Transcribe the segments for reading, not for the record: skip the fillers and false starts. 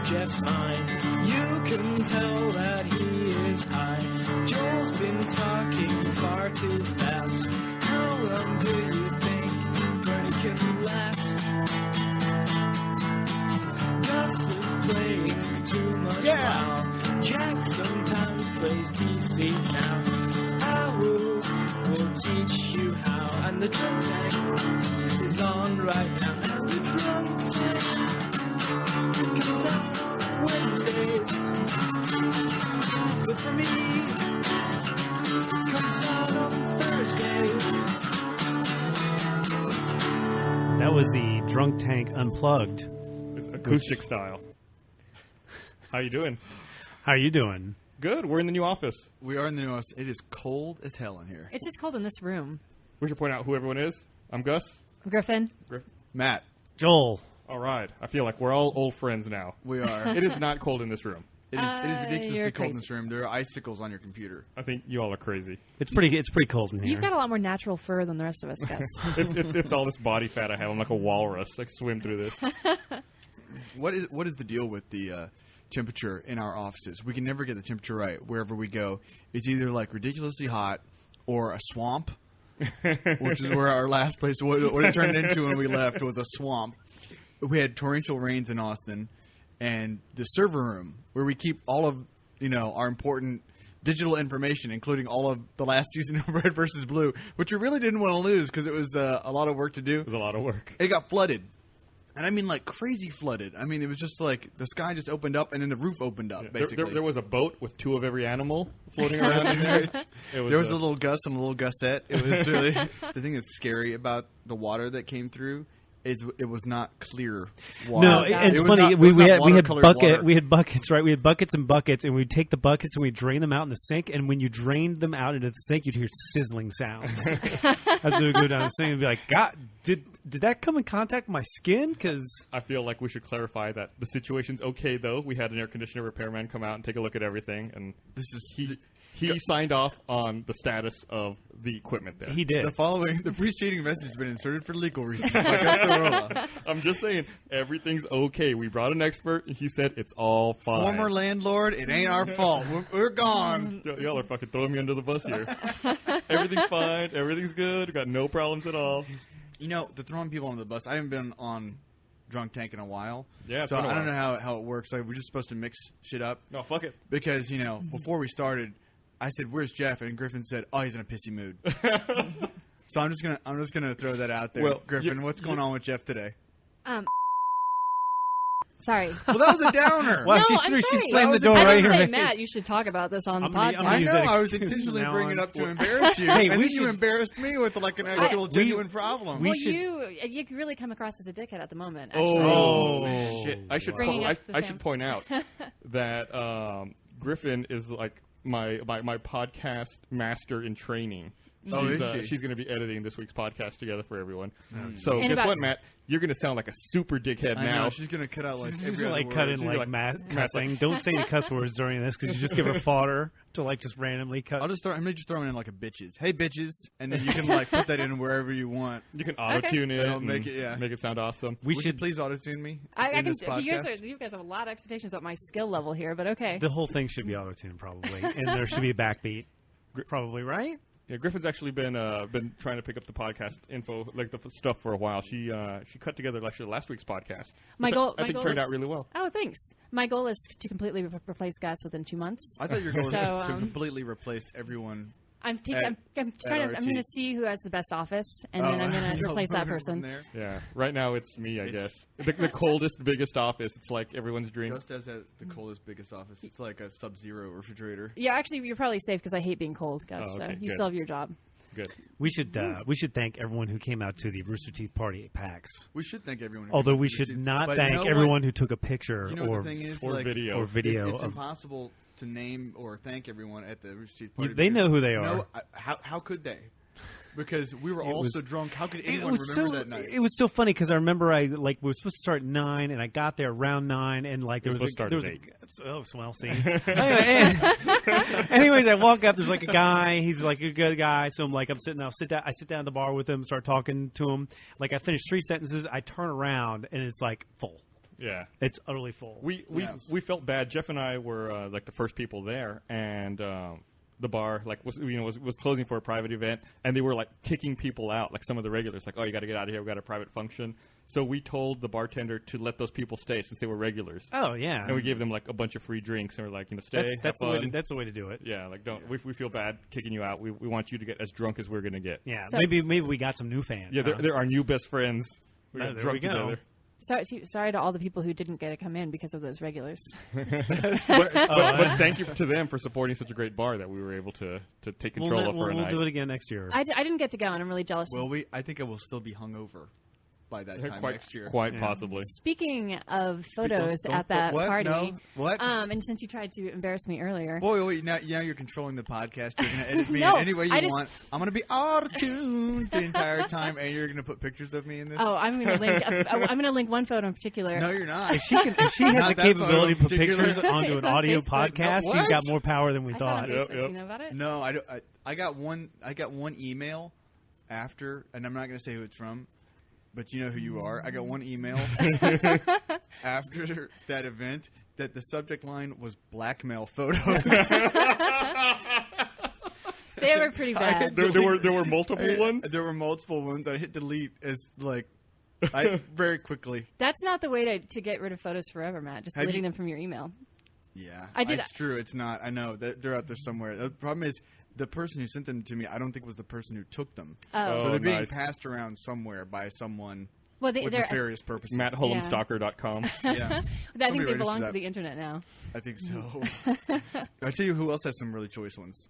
Jeff's mind. You can tell that he is high. Joel's been talking far too fast. How long do you think break can last? Gus is playing too much WoW. Jack sometimes plays PC now. I will teach you how. And the drunk tank is on right now. And the drunk tank comes out Wednesdays. But for me, it comes out on Thursdays. That was the Drunk Tank Unplugged. It's acoustic style. How you doing? How are you doing? Good. We're in the new office. We are in the new office. It is cold as hell in here. It's just cold in this room. We should point out who everyone is. I'm Gus. Griffin. Matt. Joel. All right. I feel like we're all old friends now. We are. It is not cold in this room. It is ridiculously you're cold in crazy. this room. There are icicles on your computer. I think you all are crazy. It's pretty cold in here. You've got a lot more natural fur than the rest of us, Gus. It's all this body fat I have. I'm like a walrus. I swim through this. What is the deal with the temperature in our offices? We can never get the temperature right wherever we go. It's either like ridiculously hot or a swamp, which is where our last place, what it turned into when we left was a swamp. We had torrential rains in Austin, and the server room where we keep all of our important digital information, including all of the last season of Red vs. Blue, which we really didn't want to lose because it was a lot of work to do. It was a lot of work. It got flooded. And I mean, like, crazy flooded. I mean, it was just like the sky just opened up and then the roof opened up, basically. There was a boat with two of every animal floating around in there. There was a little Gus and a little Gusette. It was really the thing that's scary about the water that came through is it was not clear water. No, it's funny. We had buckets, right? We had buckets and buckets, and we'd take the buckets and we'd drain them out in the sink. And when you drained them out into the sink, you'd hear sizzling sounds as we would go down the sink and be like, "God, did that come in contact with my skin?" Because I feel like we should clarify that the situation's okay. Though we had an air conditioner repairman come out and take a look at everything, and he signed off on the status of the equipment there. He did. The preceding message has been inserted for legal reasons. I'm just saying, everything's okay. We brought an expert, and he said it's all fine. Former landlord, it ain't our fault. We're gone. Y'all are fucking throwing me under the bus here. Everything's fine. Everything's good. We got no problems at all. They're throwing people under the bus. I haven't been on Drunk Tank in a while. Yeah, so I don't know how it works. Like, we're just supposed to mix shit up. No, fuck it. Because, before we started, I said, "Where's Jeff?" And Griffin said, "Oh, he's in a pissy mood." So I'm just gonna throw that out there. Well, Griffin, what's going on with Jeff today? Sorry. Well, that was a downer. Well, No, she slammed the door I right didn't here. say, Matt, you should talk about this on the podcast. I'm I use know. that I was excuse intentionally from now bringing on. it up to embarrass you. Hey, and we then you should- embarrassed me with like an actual genuine problem. Well, you really come across as a dickhead at the moment. Actually. Oh, shit! I should Bringing up the I should point out that Griffin is like my podcast master in training. Oh, is she? She's going to be editing this week's podcast together for everyone. So In guess about what, Matt? You're going to sound like a super dickhead I now. know, she's gonna cut out like She's every gonna, other like cut word. in like cussing. Don't say any cuss words during this because you just give her fodder to like just randomly cut. I'm just throwing in like a bitches. Hey bitches, and then you can like put that in wherever you want. You can auto tune it. That'll and make it make it sound awesome. Would you please auto tune me? I in can. this You podcast? guys have a lot of expectations about my skill level here, but okay. The whole thing should be auto-tuned probably, and there should be a backbeat. Probably, right? Yeah, Griffin's actually been trying to pick up the podcast info, like the stuff, for a while. She cut together actually last week's podcast. My goal. I think turned out really well. Oh, thanks. My goal is to completely replace Gus within 2 months. I thought your goal was So, to completely replace everyone. I'm going to see who has the best office, and then I'm going to replace that person. Yeah, right now it's me, I guess. The coldest, biggest office. It's like everyone's dream. Ghost has the coldest, biggest office. It's like a Sub-Zero refrigerator. Yeah, actually, you're probably safe because I hate being cold, Gus. Oh, okay, so you good. still have your job. Good. We should thank everyone who came out to the Rooster Teeth party at PAX. We should thank everyone. Although we should not thank everyone who took a picture or video. It's impossible to name or thank everyone at the Rooster Teeth party. They know who they are. No, how could they? Because we were all so drunk. How could anyone remember that night? It was so funny because I remember we were supposed to start at 9, and I got there around 9, and like there was at 8. See. Anyways, I walk up. There's like a guy. He's like a good guy. So I sit down at the bar with him, start talking to him. Like I finish 3 sentences. I turn around, and it's like full. Yeah. It's utterly full. We felt bad. Jeff and I were like the first people there, and the bar was closing for a private event, and they were like kicking people out, like some of the regulars, like, oh, you got to get out of here, we got a private function. So we told the bartender to let those people stay since they were regulars. Oh yeah, and we gave them like a bunch of free drinks, and we're like, stay. That's the way to do it. Yeah, like don't. We feel bad kicking you out. We want you to get as drunk as we're gonna get. Yeah, so maybe we got some new fans. Yeah, they're our new best friends. We got drunk together. Sorry to all the people who didn't get to come in because of those regulars. but thank you to them for supporting such a great bar that we were able to take control of for a night. We'll do it again next year. I didn't get to go, and I'm really jealous. Will we? I think I will still be hungover by that time next year. Quite possibly. Speaking of photos at that party. No. What? And since you tried to embarrass me earlier. Wait, now you're controlling the podcast. You're going to edit me No, any way you want. I'm going to be auto-tuned the entire time, and you're going to put pictures of me in this? Oh, I'm going to link one photo in particular. No, you're not. If she has the capability to put pictures onto an audio podcast, she's got more power than we thought. Do you know about it? No, I got one email after, and I'm not going to say who it's from, but you know who you are. I got one email after that event that the subject line was blackmail photos. They were pretty bad. There were multiple ones? There were multiple ones. I hit delete as very quickly. That's not the way to get rid of photos forever, Matt. Just deleting them from your email. Yeah. I did. It's true. It's not. I know. They're out there somewhere. The problem is, the person who sent them to me, I don't think was the person who took them. Oh. So they're being passed around somewhere by someone with nefarious purposes. MattHolmstalker.com. Yeah. I think they belong to the internet now. I think so. I'll tell you who else has some really choice ones.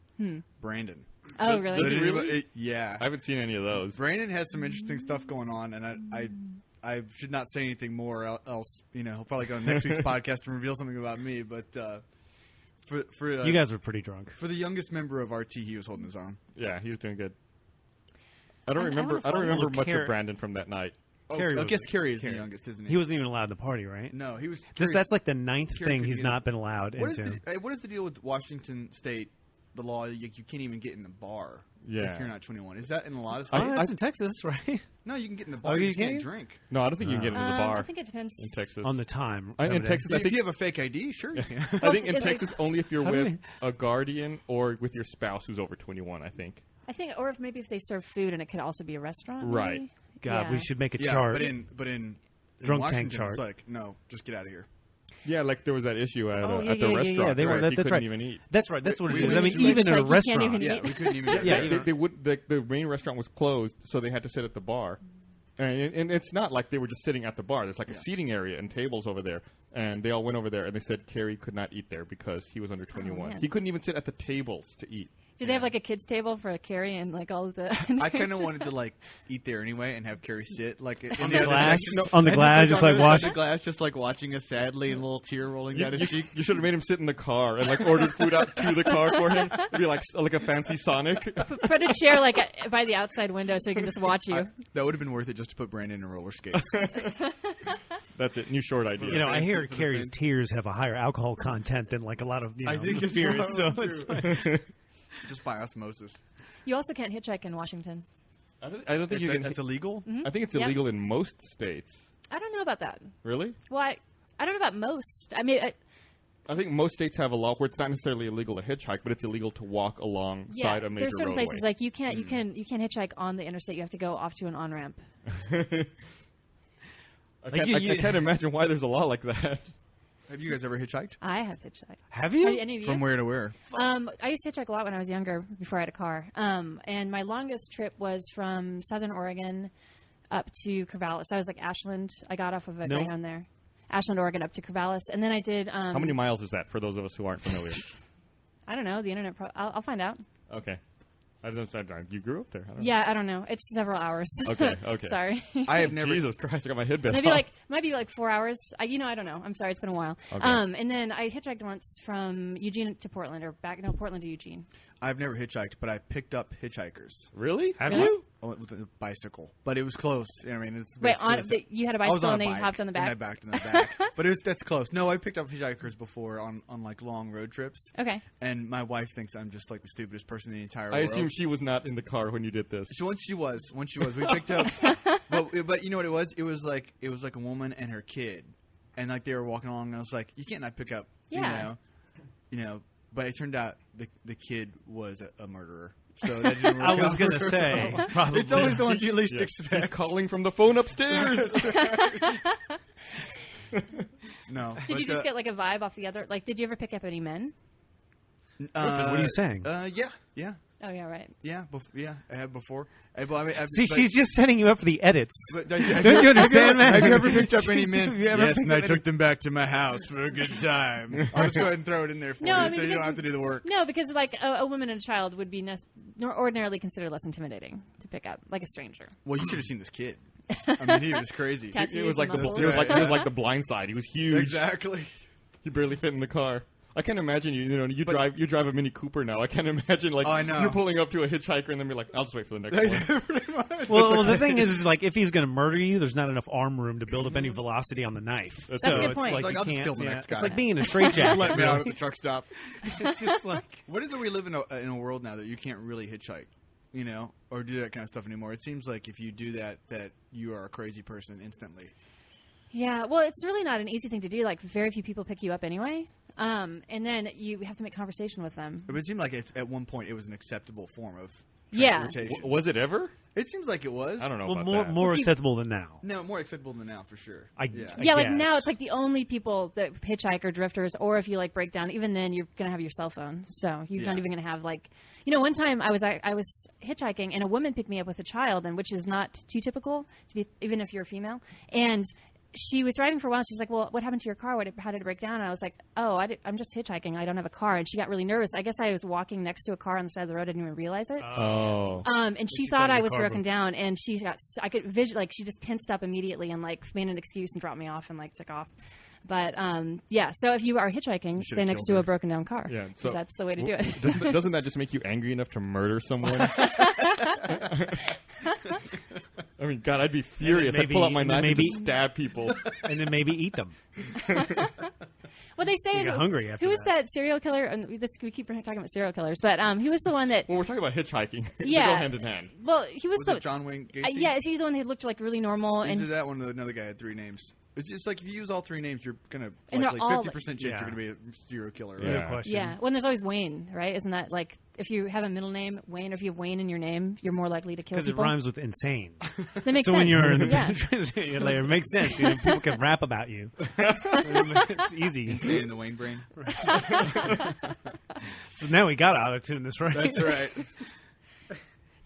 Brandon. Oh, really? Does he really? Yeah. I haven't seen any of those. Brandon has some interesting stuff going on, and I should not say anything more, else he'll probably go on next week's podcast and reveal something about me, but... For you guys were pretty drunk. For the youngest member of RT, he was holding his own. Yeah, he was doing good. I don't remember much of Brandon from that night. I guess Kerry is the youngest, isn't he? He wasn't even allowed the party, right? No, he was. That's like the 9th thing he's not been allowed into. What is the deal with Washington State? The law, you can't even get in the bar if you're not 21. Is that in a lot of states? That's in Texas, right? No, you can get in the bar. You can't drink. No, I don't think you can get into the bar. I think it depends in Texas on the time. In Texas, if you have a fake ID, sure you can. I think in Texas only if you're with a guardian or with your spouse who's over 21. I think, or if they serve food and it could also be a restaurant. Right. Maybe? God, we should make a chart. But in drunk Washington, tank chart. It's like, no, just get out of here. Yeah, like there was that issue at the restaurant. Yeah, they couldn't even eat. That's right. That's what it is. I mean, even in a restaurant. We couldn't even eat. The main restaurant was closed, so they had to sit at the bar. And it's not like they were just sitting at the bar. There's like a seating area and tables over there. And they all went over there, and they said Kerry could not eat there because he was under 21. He couldn't even sit at the tables to eat. Did they have like a kids table for Kerry and like all of the? I kind of wanted to eat there anyway and have Kerry sit on the glass, just like watching the glass, just like watching us sadly and a little tear rolling down his cheek. You should have made him sit in the car and ordered food out to the car for him. It'd be like a fancy Sonic. Put a chair by the outside window so he can just watch you. That would have been worth it just to put Brandon in roller skates. That's it. New short idea. I hear Kerry's tears have a higher alcohol content than a lot of I think spirits. So it's just by osmosis. You also can't hitchhike in Washington. I don't think you can. That's illegal? Mm-hmm. I think it's illegal in most states. I don't know about that. Really? Well, I don't know about most. I mean, I think most states have a law where it's not necessarily illegal to hitchhike, but it's illegal to walk alongside a major roadway. There's certain places like you can't hitchhike on the interstate. You have to go off to an on-ramp. I can't imagine why there's a law like that. Have you guys ever hitchhiked? I have hitchhiked. Have you? Any of you? From where to where? I used to hitchhike a lot when I was younger, before I had a car. And my longest trip was from Southern Oregon up to Corvallis. I was Ashland. I got off of a Greyhound there. Ashland, Oregon, up to Corvallis. And then I did... How many miles is that, for those of us who aren't familiar? I don't know. The internet... I'll find out. Okay. You grew up there? I don't know. It's several hours. Okay. Sorry. I have never... Jesus Christ, I got my head bent might be 4 hours. I don't know. I'm sorry. It's been a while. Okay. And then I hitchhiked once from Eugene to Portland, Portland to Eugene. I've never hitchhiked, but I picked up hitchhikers. Really? Have you? With a bicycle. But it was close. I mean, it's... Wait, you had a bicycle and then you hopped on the back? And I backed on the back. But that's close. No, I picked up hitchhikers before on long road trips. Okay. And my wife thinks I'm just the stupidest person in the entire world. I assume she was not in the car when you did this. So once she was. We picked up... but you know what it was? It was like a woman and her kid. and like they were walking along, and I was like, you can't not pick up, Yeah. you know. But it turned out the kid was a murderer. So that didn't work I was out going to real say, well. probably. It's always the ones you least He's expect. calling from the phone upstairs. No. Did you just get like a vibe off the other? Like, did you ever pick up any men? what are you saying? Yeah. Oh yeah, right. Yeah, I have before. See, she's just setting you up for the edits. But Don't you understand, man? Have you ever picked up any men? Have you ever Yes, picked and I up took them back to my house for a good time. I'll just go ahead and throw it in there for No, you, I mean, so you don't because- have to do the work. No, because like a woman and a child would be ordinarily considered less intimidating to pick up, like a stranger. Well, you should have seen this kid. I mean, he was crazy. Tattoos It was like and the muscles. it was like the Blind Side. He was huge. Exactly. He barely fit in the car. I can't imagine you drive a Mini Cooper now. I can't imagine like Oh, I know. you're pulling up to a hitchhiker and then be like, I'll just wait for the next one. Pretty much. Well, the thing is like if he's going to murder you, there's not enough arm room to build up any velocity on the knife. That's so a good it's point. like Like, you I'll just can't. kill the next guy. It's like being in a straitjacket. Let me out at the truck stop. It's just like What is it we live in a world now that you can't really hitchhike, or do that kind of stuff anymore? It seems like if you do that you are a crazy person instantly. Yeah, well, it's really not an easy thing to do. Like, very few people pick you up anyway. And then you have to make conversation with them. But it seemed like at one point it was an acceptable form of Yeah. transportation. Was it ever? It seems like it was. I don't know well, about that. more If you- acceptable than now. No, more acceptable than now for sure. Yeah, like guess. now it's like the only people that hitchhike are drifters, or if you like break down, even then you're gonna have your cell phone, so you're not Yeah. even gonna have like, one time I was hitchhiking and a woman picked me up with a child, and which is not too typical to be, even if you're a female, and she was driving for a while. She's like, "Well, what happened to your car? How did it break down?" And I was like, "Oh, I'm just hitchhiking. I don't have a car." And she got really nervous. I guess I was walking next to a car on the side of the road. I didn't even realize it. Oh. And she she thought thought I your was car broken broke. down, and she got. I could visually, like, she just tensed up immediately and like made an excuse and dropped me off and like took off. But yeah, so if you are hitchhiking, stay should've next killed to a her. broken down car. Yeah, 'Cause so that's the way to do it. Doesn't that just make you angry enough to murder someone? I mean, God, I'd be furious. I'd pull out my and then knife and maybe- just stab people. And then maybe eat them. What they say You is, get hungry after who was that. that serial killer? And we keep talking about serial killers, but who was the one that? Well, we're talking about hitchhiking. They Yeah. go hand in hand. Well, he was Was the. it John Wayne Gacy? Yeah, is he the one that looked like really normal? Is And it that one? Another guy had 3 names. It's just like if you use all 3 names, you're gonna And they're like all- 50% chance Yeah. you're gonna be a serial killer. Yeah. Right? No question. yeah, well, and there's always Wayne, right? Isn't that like if you have a middle name Wayne, or if you have Wayne in your name, you're more likely to kill Because it people? rhymes with insane. That makes So sense. when you're in the yeah. it makes sense. People can rap about you. It's easy. Insane in the Wayne brain. So now we got auto-tune this, right? That's right.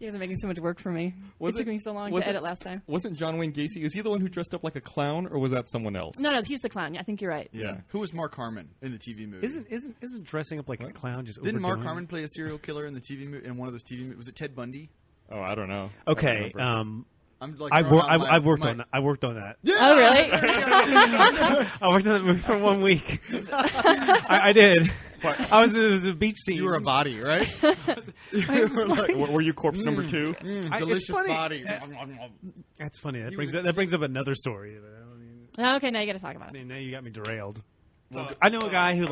You guys are making so much work for me. Was It took it- me so long was to it- edit last time. Wasn't John Wayne Gacy? Is he the one who dressed up like a clown, or was that someone else? No, he's the clown. I think you're right. Yeah. Who was Mark Harmon in the TV movie? Isn't dressing up like a clown just Didn't Mark overdoing it? Harmon play a serial killer in the TV movie? In one of those TV movies? Was it Ted Bundy? Oh, I don't know. I Okay, don't remember. I'm like I throwing out worked my- on that. I worked on that. Oh, really? I worked on that movie for 1 week. I did. It was a beach scene. You were a body, right? Were you corpse number 2? it's delicious funny. body. That's funny. That brings up another story. Oh, okay, now you got to talk about it. Now you got me derailed. I know a guy who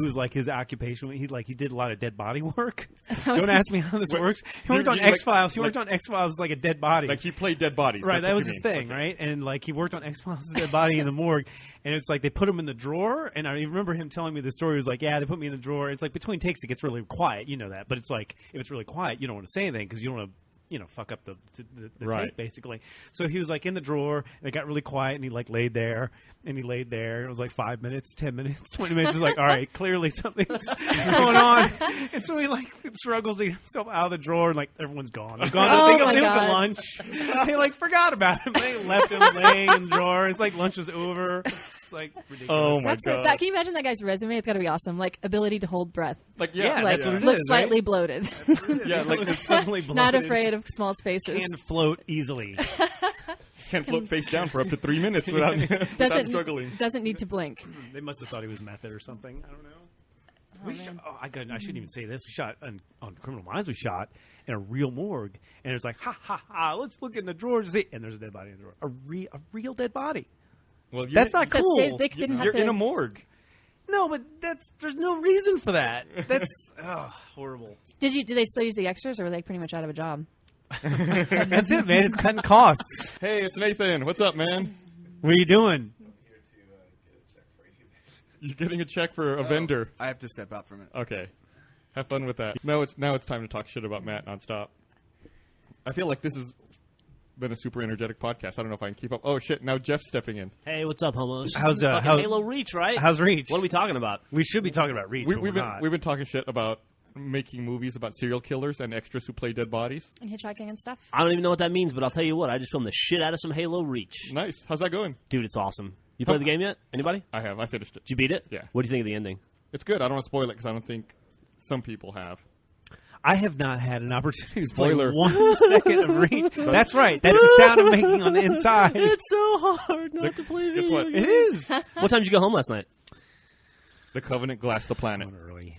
was like his occupation. He did a lot of dead body work. Don't ask me how this works. He worked on you like- X-Files. He like- worked on X-Files as like a dead body. Like he played dead bodies. Right, That's that what was you his mean. thing, Okay. right? And like he worked on X-Files as a dead body in the morgue, and it's like they put him in the drawer. And I remember him telling me the story. He was like, "Yeah, they put me in the drawer." It's like between takes, it gets really quiet. You know that, but it's like if it's really quiet, you don't want to say anything because you don't want to. Fuck up the Right. tape, basically. So he was like in the drawer, and it got really quiet, and he like laid there. It was like 5 minutes, 10 minutes, 20 minutes. It's like, all right, clearly something's going on. And so he like struggles to get himself out of the drawer, and like everyone's gone. They're gone. Oh, They my went to God. lunch. They like forgot about him. They left him laying in the drawer. It's like lunch was over. It's like ridiculous. Oh my That's God. that. Can you imagine that guy's resume? It's got to be awesome. Like ability to hold breath. Like Yeah, yeah, Like that's what it looks is, right? slightly bloated. Yeah, like It's suddenly Not bloated. afraid of small spaces. Can float easily. can't float face down for up to 3 minutes without struggling. Doesn't need to blink. They must have thought he was method or something. I don't know. man. I shouldn't even say this. We shot on Criminal Minds. We shot in a real morgue, and it's like, ha ha ha. Let's look in the drawer to see, and there's a dead body in the drawer. A real dead body. Well, That's not So cool. They didn't have You're to. in a morgue. No, but there's no reason for that. That's horrible. Did they still use the extras, or were they pretty much out of a job? That's it, man. It's cutting costs. Hey, it's Nathan. What's up, man? What are you doing? You're getting a check for a vendor. I have to step out from it. Okay. Have fun with that. Now it's time to talk shit about Matt nonstop. I feel like this has been a super energetic podcast. I don't know if I can keep up. Oh, shit. Now Jeff's stepping in. Hey, what's up, homos? How's Halo Reach, right? How's Reach? What are we talking about? We should be talking about Reach. We've been talking shit about making movies about serial killers and extras who play dead bodies. And hitchhiking and stuff. I don't even know what that means, but I'll tell you what. I just filmed the shit out of some Halo Reach. Nice. How's that going? Dude, it's awesome. You played the game yet? Anybody? I have. I finished it. Did you beat it? Yeah. What do you think of the ending? It's good. I don't want to spoil it because I don't think some people have. I have not had an opportunity to Spoiler. play 1 second of Reach. That's right. That is the sound I'm making on the inside. It's so hard not to play Guess video what? games. It is. What time did you go home last night? The Covenant glassed the planet. Early.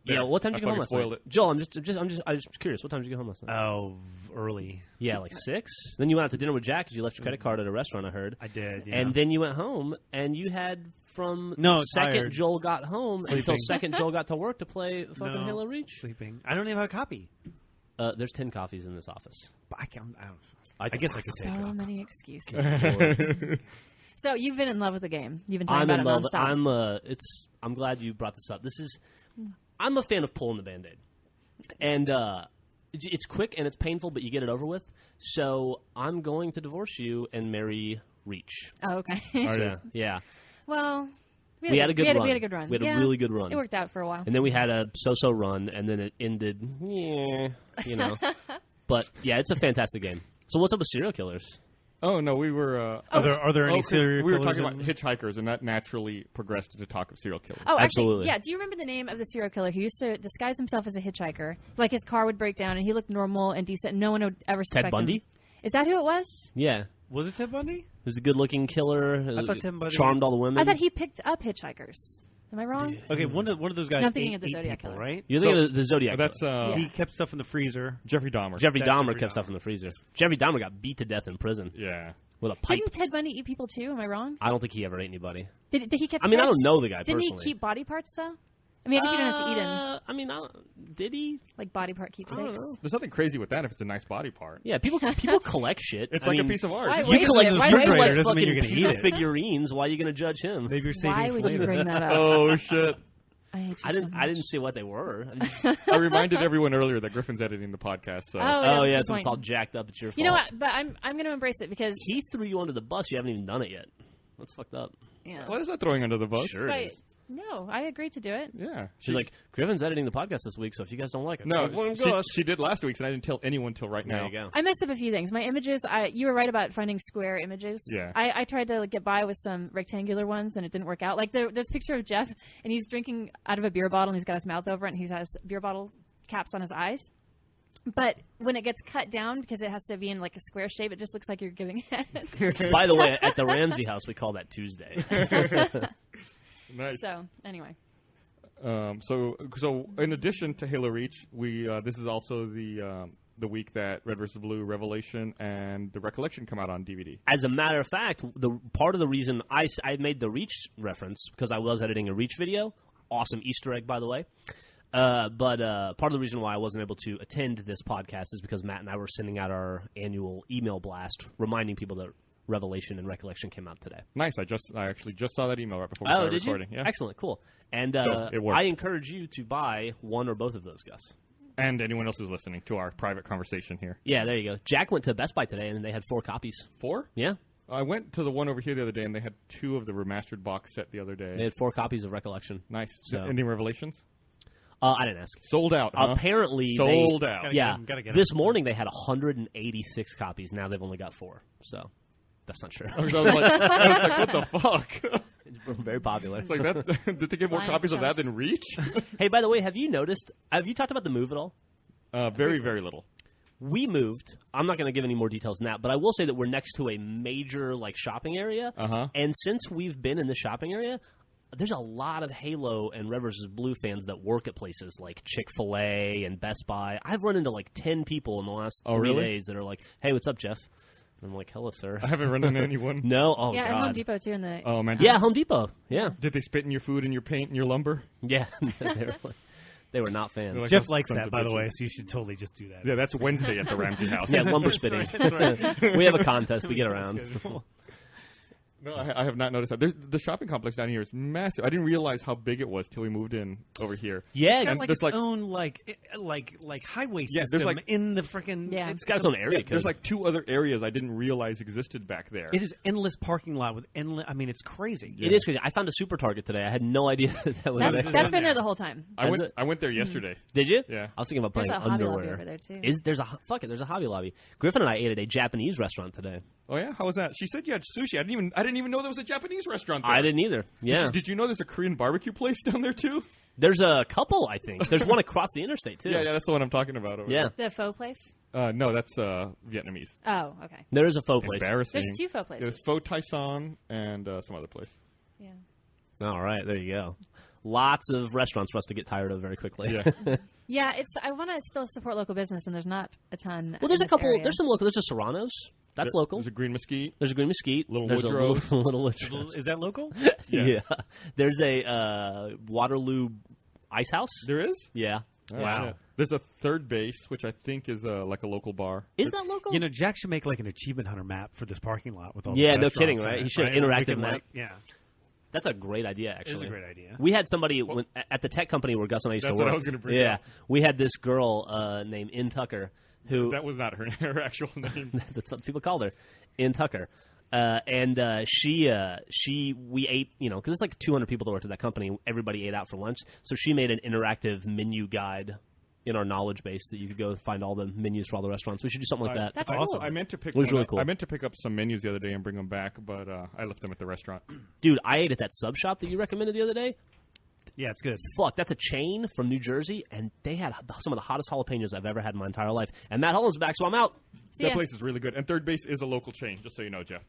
Yeah, what time did you go home last night? spoiled it. Joel, I'm just curious. What time did you go home last night? Oh, early. Yeah, like 6. Then you went out to dinner with Jack because you left your credit card at a restaurant, I heard. I did, yeah. And then you went home and you had from second tired. Joel got home until Sleeping. second Joel got to work to play fucking Halo Reach. Sleeping. I don't even have a copy. There's 10 coffees in this office. But I guess I could take So it. many excuses. So you've been in love with the game. You've been talking I'm in about love. it nonstop. I'm glad you brought this up. I'm a fan of pulling the Band-Aid. And it's quick and it's painful, but you get it over with. So I'm going to divorce you and marry Reach. Oh, okay. Yeah. Well, We had a good run. We had a good run. We had a really good run. It worked out for a while. And then we had a so-so run, and then it ended, But, yeah, it's a fantastic game. So what's up with serial killers? Oh, no, we were... Are there any serial we were killers talking about hitchhikers, and that naturally progressed into talk of serial killers. Oh, Absolutely. actually, yeah. Do you remember the name of the serial killer who used to disguise himself as a hitchhiker? Like his car would break down, and he looked normal and decent. And no one would ever suspect Ted Bundy? him. Is that who it was? Yeah. Was it Ted Bundy? He was a good-looking killer. I thought Ted Bundy charmed all the women. I thought he picked up hitchhikers. Am I wrong? Okay, one of those guys. No, I'm thinking ate of the Zodiac people, Killer. right? You're thinking of the Zodiac That's killer. He kept stuff in the freezer. Jeffrey Dahmer. Jeffrey That's Dahmer Jeffrey kept Dahmer. stuff in the freezer. Jeffrey Dahmer got beat to death in prison Yeah. with a pipe. Didn't Ted Bundy eat people too? Am I wrong? I don't think he ever ate anybody. Did he keep? I mean, I pets? don't know the guy Didn't personally. he keep body parts though? I mean, I guess you don't have to eat him. I mean, did he? Like body part keepsakes. know. There's nothing crazy with that if it's a nice body part. Yeah, people collect shit. It's I like mean, a piece of art. Why Just waste You collect, it? Why you waste collect it? Doesn't mean fucking you're gonna eat Peter it. figurines. Why are you going to judge him? Maybe you're saving Why it for would you later. bring that up? Oh, shit. I hate you I so didn't much. see what they were. I reminded everyone earlier that Griffin's editing the podcast. So. Oh, yeah, that's so the it's all point. jacked up. It's your fault. You know what? But I'm going to embrace it because He threw you under the bus. You haven't even done it yet. That's fucked up. yeah. What is that throwing under the bus? Sure But- it is. No, I agreed to do it. Yeah. She's like, Griffin's editing the podcast this week, so if you guys don't like it, No, let him go. she did last week's, and I didn't tell anyone till right There now. you go. I messed up a few things. My images, you were right about finding square images. Yeah. I tried to get by with some rectangular ones, and it didn't work out. Like there's a picture of Jeff, and he's drinking out of a beer bottle, and he's got his mouth over it, and he has beer bottle caps on his eyes. But when it gets cut down, because it has to be in like a square shape, it just looks like you're giving head. By the way, at the Ramsey house, we call that Tuesday. Nice. So anyway, So in addition to Halo Reach, we this is also the week that Red vs. Blue, Revelation, and The Recollection come out on DVD. As a matter of fact, the part of the reason I made the Reach reference because I was editing a Reach video. Awesome Easter egg, by the way. But part of the reason why I wasn't able to attend this podcast is because Matt and I were sending out our annual email blast reminding people that Revelation and Recollection came out today. Nice. I actually just saw that email right before we started did recording. you? Yeah. Excellent, cool. And So, it worked. I encourage you to buy one or both of those, Gus. And anyone else who's listening to our private conversation here. Yeah, there you go. Jack went to Best Buy today, and they had 4 copies. 4? Yeah, I went to the one over here the other day, and they had 2 of the remastered box set the other day. they had 4 copies of Recollection. Nice. So- Any Revelations? I didn't ask. Sold out. Huh? Apparently, sold out. Yeah, Gotta get this them. morning they had 186 copies. Now they've only got 4. So that's not true. I was like, what the fuck? It's very popular. It's like that. Did they get more Blind copies of that trust. than Reach? Hey, by the way, have you noticed? Have you talked about the move at all? Very, very little. We moved. I'm not going to give any more details than that, but I will say that we're next to a major like shopping area. Uh-huh. And since we've been in the shopping area, there's a lot of Halo and Red vs. Blue fans that work at places like Chick-fil-A and Best Buy. I've run into like 10 people in the last 3 really? days that are like, "Hey, what's up, Jeff?" And I'm like, "Hello, sir." I haven't run into anyone. No, oh yeah, god. at Home Depot too. In the Oh, man. Yeah, Home Depot. Yeah, Did they spit in your food and your paint and your lumber? yeah. They were not fans. They're like, Jeff those likes sons that, of by the bitches. way, so you should totally just do that. Yeah, that's Wednesday at the Ramsey house. Yeah, lumber spitting. We have a contest. We get around. No, I have not noticed that. The shopping complex down here is massive. I didn't realize how big it was till we moved in over here. Yeah, It's got like its own like highway system there's like in the freaking. Yeah. It's got its own area. Yeah, there's like 2 other areas I didn't realize existed back there. It is endless parking lot with endless. I mean, it's crazy. It is crazy. I found a Super Target today. I had no idea that was there. That's been there the whole time. I went there yesterday. Did you? Yeah. I was thinking about There's playing a Hobby Lobby underwear. over there too. There's a Hobby Lobby. Griffin and I ate at a Japanese restaurant today. Oh yeah, how was that? She said you had sushi. I didn't even know there was a Japanese restaurant there. I didn't either. Yeah. Did you know there's a Korean barbecue place down there too? There's a couple, I think. There's one across the interstate too. Yeah, that's the one I'm talking about. Over Yeah. The faux place? No, that's Vietnamese. Oh, okay. There is a faux place. Embarrassing. There's 2 faux places. There's Pho Tai Son and some other place. Yeah. All right, there you go. Lots of restaurants for us to get tired of very quickly. Yeah. Yeah, I want to still support local business, and there's not a ton. Well, there's in a this couple. area. There's some local. There's a Serrano's. That's local. There's a Green Mesquite. There's a Green Mesquite. Little There's Woodrow's. a little Woodrow's. Is that local? Yeah. There's a Waterloo Ice House. There is? Yeah. Wow. Yeah. There's a Third Base, which I think is like a local bar. Is that local? You know, Jack should make like an achievement hunter map for this parking lot with all. Yeah, the no restaurants kidding, in right? it, He should have right? interactive We could, map. like, yeah, That's a great idea, actually. it is a great idea. We had somebody at the tech company where Gus and I used That's to work. what I was gonna bring Yeah, up. we had this girl named In Tucker who That was not her actual name. that's what people called her, In Tucker. We ate, because there's like 200 people that worked at that company. Everybody ate out for lunch. So she made an interactive menu guide in our knowledge base that you could go find all the menus for all the restaurants. We should do something like that. That's awesome. I meant to pick. It was one really up. cool. I meant to pick up some menus the other day and bring them back, but I left them at the restaurant. Dude, I ate at that sub shop that you recommended the other day. Yeah, it's good. Fuck, that's a chain from New Jersey, and they had some of the hottest jalapenos I've ever had in my entire life. And Matt Holland's back, so I'm out. See That ya. place is really good, and Third Base is a local chain. Just so you know, Jeff.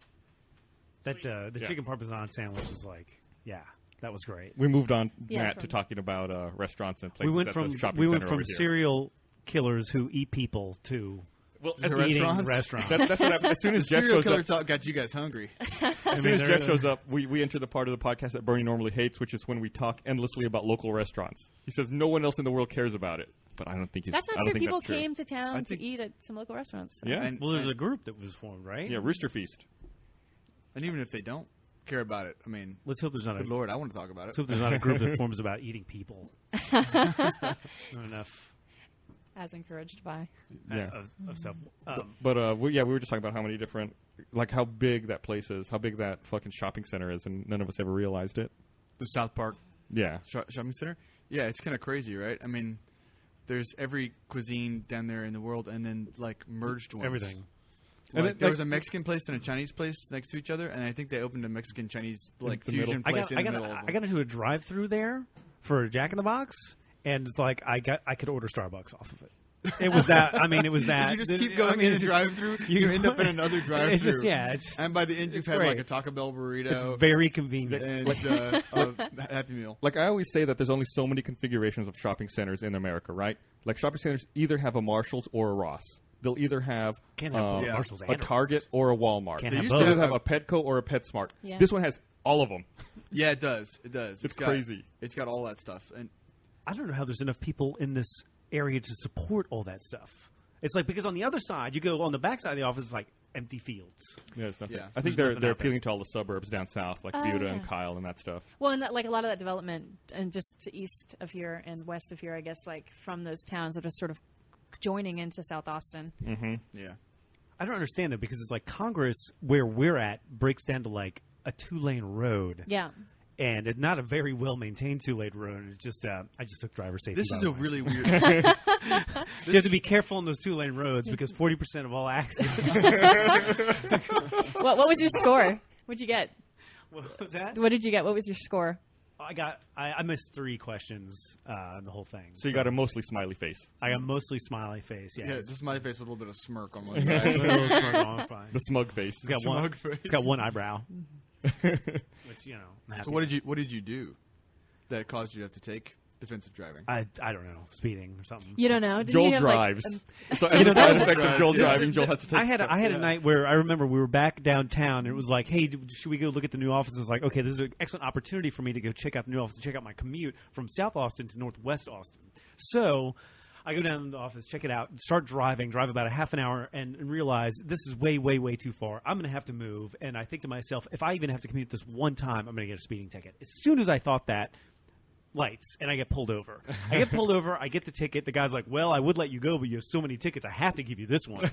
That the Yeah. chicken parmesan sandwich is like, yeah, that was great. We moved on, Yeah, Matt, to talking about restaurants and places. We went at from the shopping center over here. serial killers who eat people to Well, The eating restaurants? restaurants. that's what happened. As soon as Jeff Serial shows killer up, talk got you guys hungry. as soon as Jeff shows up, we enter the part of the podcast that Bernie normally hates, which is when we talk endlessly about local restaurants. He says no one else in the world cares about it, but I don't think he's. That's I not don't true. think People that's true. came to town I to think- eat at some local restaurants. So. Yeah, And, Well, there's and, a group that was formed, right? yeah, Rooster Feast. and even if they don't care about it, I mean, Let's hope there's not good a. Lord, I want to talk about Let's it. hope there's not a group that forms about eating people. Not enough As encouraged by. Yeah. of stuff. But we were just talking about how many different, like how big that place is, how big that fucking shopping center is, and none of us ever realized it. The South Park Yeah. shopping center. Yeah, it's kind of crazy, right? I mean, there's every cuisine down there in the world, and then like merged ones. Everything. And Like, it- there like- was a Mexican place and a Chinese place next to each other, and I think they opened a Mexican Chinese like the fusion middle. place in the middle. Of I got into a drive-through there for Jack in the Box, and it's like I could order Starbucks off of it. It was that. I mean, it was that. You just keep going in it's a just- drive-through. You end up in another drive-through. It's just It's, And by the end, you've it's had great. like a Taco Bell burrito It's very convenient. and a Happy Meal. Like I always say that there's only so many configurations of shopping centers in America, right? Like shopping centers either have a Marshalls or a Ross. They'll either have Can't have both Yeah. Marshalls a and Target or a Walmart. Can't They have used to both. have a Petco or a PetSmart. Yeah. This one has all of them. Yeah, it does. It does. It's got- crazy. It's got all that stuff. And I don't know how there's enough people in this area to support all that stuff. It's like because on the other side, you go on the back side of the office, it's like empty fields. Yeah, it's nothing. Yeah. I think There's they're nothing out there. appealing to all the suburbs down south, like Buda and yeah. Kyle and that stuff. Well, and like a lot of that development, and just to east of here and west of here, I guess, like from those towns that are sort of joining into South Austin. yeah, I don't understand it because it's like Congress, where we're at, breaks down to like a 2-lane road. Yeah. And it's not a very well maintained 2-lane road. It's just I just took driver safety. this by is the a way. really weird. So you have to be careful on those 2-lane roads because 40% of all accidents. What was your score? What'd you get? What was that? What did you get? What was your score? I missed 3 questions in the whole thing. So you got a mostly smiley face. I got mostly smiley face. Yeah, Yeah, it's just my face with a little bit of smirk on one A side. little smirk on, fine. The smug face. It's got one. smug face. It's got one eyebrow. Which So what did you do that caused you to have to take defensive driving? I don't know, speeding or something. You don't know. Did Joel you have, drives. Like, So as a that side was- effect of Joel Yeah. driving, Joel has to take. I had a Yeah. night where I remember we were back downtown and it was like, hey, should we go look at the new office? And it's like, okay, this is an excellent opportunity for me to go check out the new office and check out my commute from South Austin to Northwest Austin. So I go down to the office, check it out, start driving, drive about a half an hour, and realize this is way, way, way too far. I'm going to have to move. And I think to myself, if I even have to commute this one time, I'm going to get a speeding ticket. As soon as I thought that, lights, and I get pulled over. I get the ticket. The guy's like, well, I would let you go, but you have so many tickets, I have to give you this one.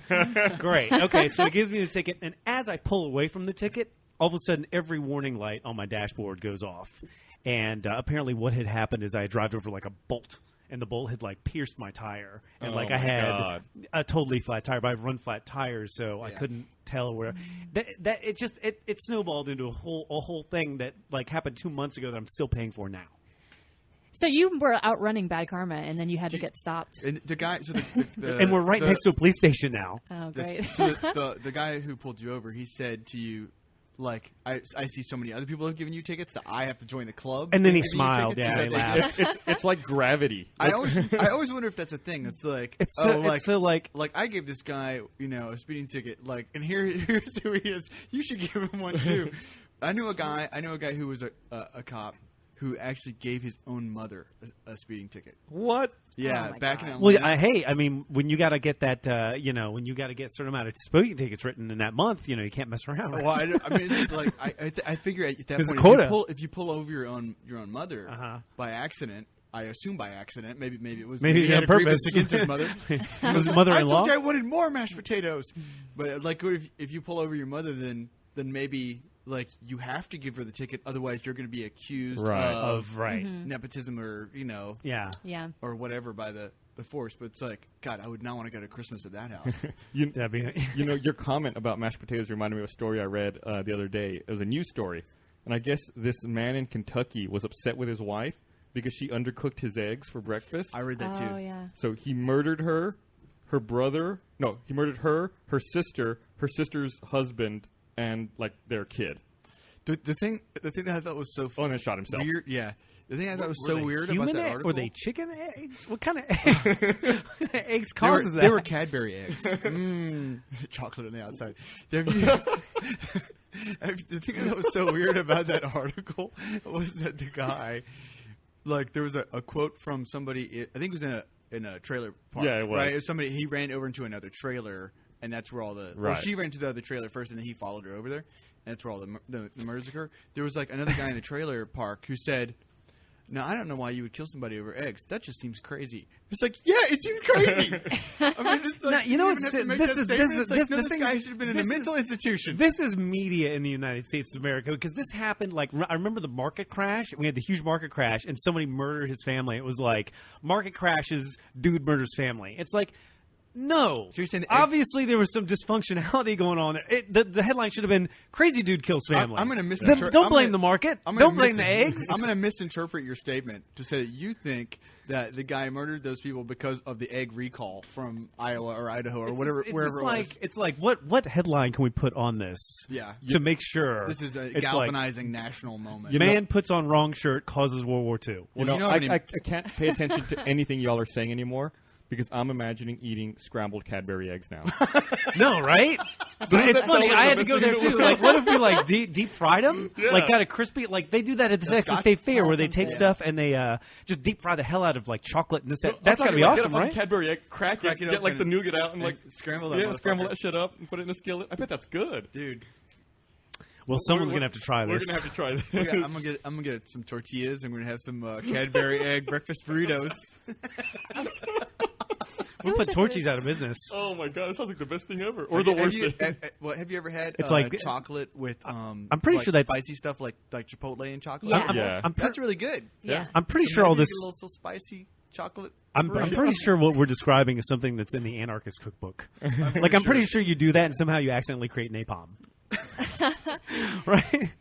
Great. Okay, so he gives me the ticket, and as I pull away from the ticket, all of a sudden, every warning light on my dashboard goes off. And apparently what had happened is I had driven over like a bolt, and the bolt had like pierced my tire. And I had a totally flat tire, but I've run flat tires, so I couldn't tell where. It snowballed into a whole thing that like happened 2 months ago that I'm still paying for now. So you were outrunning bad karma, and then you had to get stopped. And the guy, and we're right next to a police station now. Oh, great. The guy who pulled you over, he said to you, like, I see so many other people have given you tickets that I have to join the club. And then he smiled. Yeah, he laughed. It's like gravity. I always wonder if that's a thing. It's like like I gave this guy, a speeding ticket. Like, and here's who he is. You should give him one too. I know a guy who was a cop who actually gave his own mother a speeding ticket. What? Yeah, back in Atlanta. Well, when you got to get that, when you got to get a certain amount of speeding tickets written in that month, you can't mess around. Well, it's like I figure at that There's point, a quota. if you pull over your own mother by accident. I assume by accident. Maybe it was. Maybe he on had a purpose. grievance against his mother. Was his mother-in-law? I told you I wanted more mashed potatoes. But like, if you pull over your mother, then maybe like you have to give her the ticket. Otherwise, you're going to be accused of nepotism or or whatever by the force. But it's like, God, I would not want to go to Christmas at that house. Your comment about mashed potatoes reminded me of a story I read the other day. It was a news story, and I guess this man in Kentucky was upset with his wife because she undercooked his eggs for breakfast. I read that too. Oh, yeah. So he murdered her, her brother. No, he murdered her sister, her sister's husband, and like their kid. The thing that I thought was so funny. Oh, and then shot himself. Weird, yeah. The thing I thought was so weird about that article. Were they chicken eggs? What kind of eggs causes that? They were Cadbury eggs. Chocolate on the outside. The thing that was so weird about that article was that the guy, like, there was a quote from somebody. I think it was in a trailer park. Yeah, it was. Right? It was somebody. He ran over into another trailer, and that's where all the. Right. Well, she ran to the other trailer first, and then he followed her over there. And that's where all the murders occur. There was like another guy in the trailer park who said, "Now I don't know why you would kill somebody over eggs. That just seems crazy." It's like, yeah, it seems crazy. I mean, it's like, this guy should have been in a mental institution. This is media in the United States of America, because this happened. Like, I remember the market crash. We had the huge market crash, and somebody murdered his family. It was like, market crashes, dude murders family. It's like, no. So you're saying obviously there was some dysfunctionality going on. The headline should have been "Crazy dude kills family." I'm going to misinterpret. Don't blame the market. Don't blame the eggs. I'm going to misinterpret your statement to say that you think that the guy murdered those people because of the egg recall from Iowa or Idaho or wherever it was. It's like what headline can we put on this? Yeah, to make sure this is a galvanizing national moment. Man puts on wrong shirt, causes World War II. I can't pay attention to anything y'all are saying anymore, because I'm imagining eating scrambled Cadbury eggs now. No, right? But it's funny. I had to go there too. Like, what if we like deep fried them? Yeah. Like, kind of crispy. Like, they do that at the Texas State Fair, where they take stuff and they just deep fry the hell out of like chocolate and this. That's got to be awesome, right? Cadbury egg, crack it, get like the nougat out and like scramble that shit up and put it in a skillet. I bet that's good, dude. Well, someone's gonna have to try this. We're gonna have to try this. Yeah, I'm gonna get some tortillas. I'm gonna have some Cadbury egg breakfast burritos. We'll put Torchies out of business. Oh my god, that sounds like the best thing ever, or the worst thing. Have you ever had like chocolate with I'm pretty sure that's spicy stuff like Chipotle and chocolate? Yeah, that's really good. Yeah, I'm pretty sure all this a little spicy chocolate. I'm pretty sure what we're describing is something that's in the Anarchist Cookbook. I'm pretty sure you do that and somehow you accidentally create napalm. Right?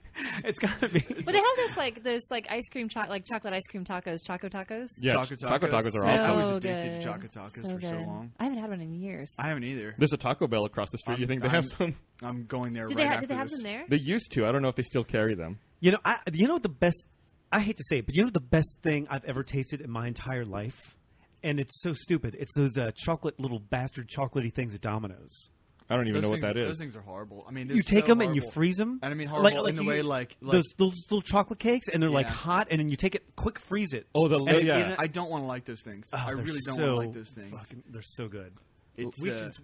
It's gotta be. But they have this ice cream chocolate ice cream tacos, Choco Tacos. Yeah, Choco Tacos are awesome. I was addicted to Choco Tacos for so long. I haven't had one in years. I haven't either. There's a Taco Bell across the street. You think they have some? I'm going there Did after they have this. them there? They used to. I don't know if they still carry them. You know what the best? I hate to say it, but you know what the best thing I've ever tasted in my entire life, and it's so stupid. It's those chocolate little bastard chocolatey things at Domino's. I don't even know what that is. Those things are horrible. I mean, you take them and you freeze them. And I mean, horrible in the way like those little chocolate cakes, and they're like hot, and then you take it, quick freeze it. Oh, I don't want to like those things. I really don't want to like those things. They're so good.